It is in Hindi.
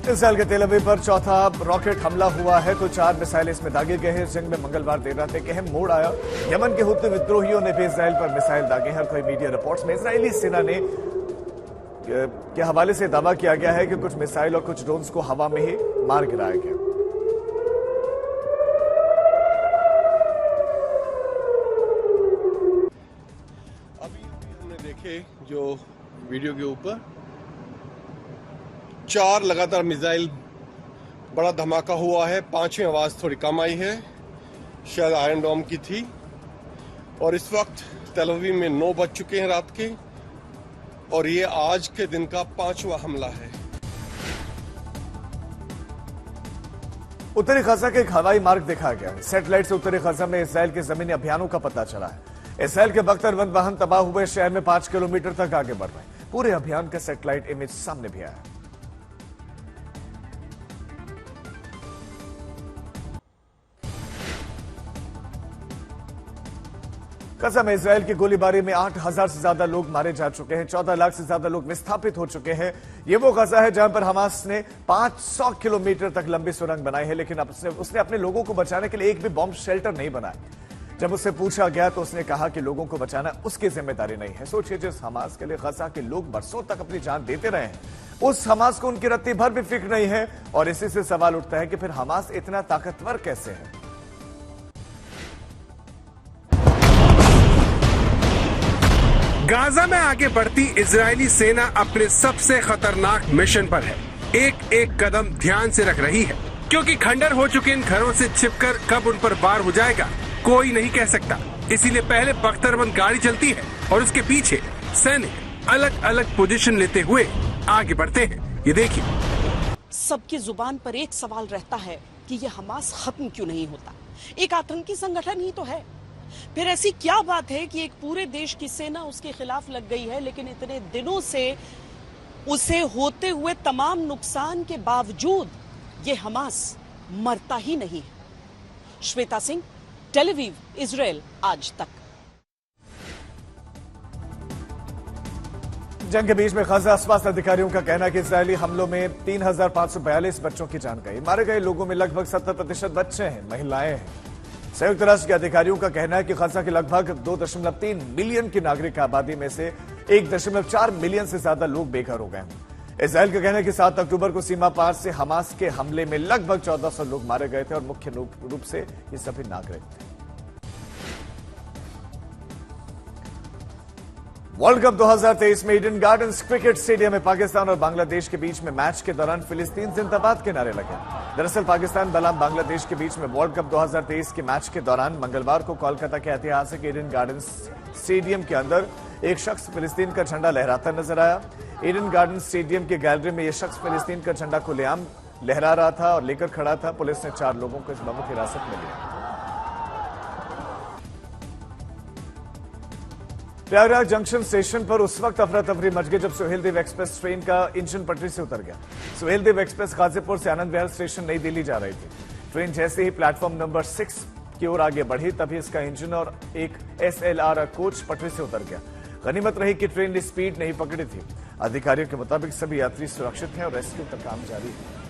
इसराइल के तेल अवीव पर चौथा रॉकेट हमला हुआ है तो 4 मिसाइल इसमें दागे गए हैं। इस जंग में मंगलवार देर रात एक अहम मोड़ आया। यमन के हुती विद्रोहियों ने भी इसराइल पर मिसाइल दागे हैं। कई मीडिया रिपोर्ट्स में इजरायली सेना ने के हवाले से दावा किया गया है कि कुछ मिसाइल और कुछ ड्रोन्स को हवा में ही मार गिराया गया। अभी हमने देखे जो वीडियो के ऊपर 4 लगातार मिसाइल, बड़ा धमाका हुआ है। 5वीं आवाज थोड़ी कम आई है, शायद आयरन डोम की थी। और इस वक्त तेल अवीव में 9 बज चुके हैं रात के, और ये आज के दिन का 5वां हमला है। उत्तरी गजा के एक हवाई मार्ग देखा गया। सैटेलाइट से उत्तरी गजा में इसराइल के जमीनी अभियानों का पता चला है। इसराइल के बख्तर-बंद वाहन तबाह हुए शहर में 5 किलोमीटर तक आगे बढ़ रहे हैं। पूरे अभियान का सैटेलाइट इमेज सामने भी आया। गजा में इसराइल की गोलीबारी में 8,000 से ज्यादा लोग मारे जा चुके हैं। 14 लाख से ज्यादा लोग विस्थापित हो चुके हैं। ये वो गजा है जहां पर हमास ने 500 किलोमीटर तक लंबी सुरंग बनाई है, लेकिन उसने अपने लोगों को बचाने के लिए एक भी बॉम्ब शेल्टर नहीं बनाया। जब उससे पूछा गया तो उसने कहा कि लोगों को बचाना उसकी जिम्मेदारी नहीं है। सोचिए, जिस हमास के लिए गजा के लोग बरसों तक अपनी जान देते रहे हैं, उस हमास को उनकी रत्ती भर भी फिक्र नहीं है। और इसी से सवाल उठता है कि फिर हमास इतना ताकतवर कैसे है। गाजा में आगे बढ़ती इजरायली सेना अपने सबसे खतरनाक मिशन पर है। एक एक कदम ध्यान से रख रही है, क्योंकि खंडर हो चुके इन घरों से छिपकर कब उन पर वार हो जाएगा कोई नहीं कह सकता। इसीलिए पहले बख्तरबंद गाड़ी चलती है और उसके पीछे सैनिक अलग अलग पोजीशन लेते हुए आगे बढ़ते हैं। ये देखिए, सबकी जुबान पर एक सवाल रहता है कि ये हमास खत्म क्यों नहीं होता। एक आतंकी संगठन ही तो है। फिर ऐसी क्या बात है कि एक पूरे देश की सेना उसके खिलाफ लग गई है, लेकिन इतने दिनों से उसे होते हुए तमाम नुकसान के बावजूद ये हमास मरता ही नहीं है। Shweta Singh, Tel Aviv, Israel आज तक। जंग के बीच में गजा स्वास्थ्य अधिकारियों का कहना है कि इजरायली हमलों में 3,542 बच्चों की जान गई। मारे गए लोगों में लगभग 70% बच्चे हैं, महिलाएं हैं। संयुक्त राष्ट्र के अधिकारियों का कहना है कि गजा के लगभग 2.3 मिलियन की नागरिक आबादी में से 1.4 मिलियन से ज्यादा लोग बेघर हो गए हैं। इजराइल का कहना है कि 7 अक्टूबर को सीमा पार से हमास के हमले में लगभग 1400 लोग मारे गए थे और मुख्य रूप से ये सभी नागरिक थे। वर्ल्ड कप 2023 में ईडन गार्डन्स क्रिकेट स्टेडियम में पाकिस्तान और बांग्लादेश के बीच में मैच के दौरान फिलिस्तीन जिंदाबाद के नारे लगे। दरअसल पाकिस्तान बनाम बांग्लादेश के बीच में वर्ल्ड कप 2023 के मैच के दौरान मंगलवार को कोलकाता के ऐतिहासिक ईडन गार्डन्स स्टेडियम के अंदर एक शख्स फिलिस्तीन का झंडा लहराता नजर आया। ईडन गार्डन्स स्टेडियम के गैलरी में यह शख्स फिलिस्तीन का झंडा खुलेआम लहरा रहा था और लेकर खड़ा था। पुलिस ने 4 लोगों को इस बाबत हिरासत में लिया। प्रयागराज जंक्शन स्टेशन पर उस वक्त अफरा तफरी मच गई जब सुहेलदेव एक्सप्रेस ट्रेन का इंजन पटरी से उतर गया। सुहेलदेव एक्सप्रेस गाजीपुर से आनंद विहार स्टेशन नई दिल्ली जा रही थी। ट्रेन जैसे ही प्लेटफॉर्म नंबर 6 की ओर आगे बढ़ी तभी इसका इंजन और एक SLR कोच पटरी से उतर गया। गनीमत रही कि ट्रेन ने स्पीड नहीं पकड़ी थी। अधिकारियों के मुताबिक सभी यात्री सुरक्षित हैं और रेस्क्यू का काम जारी है।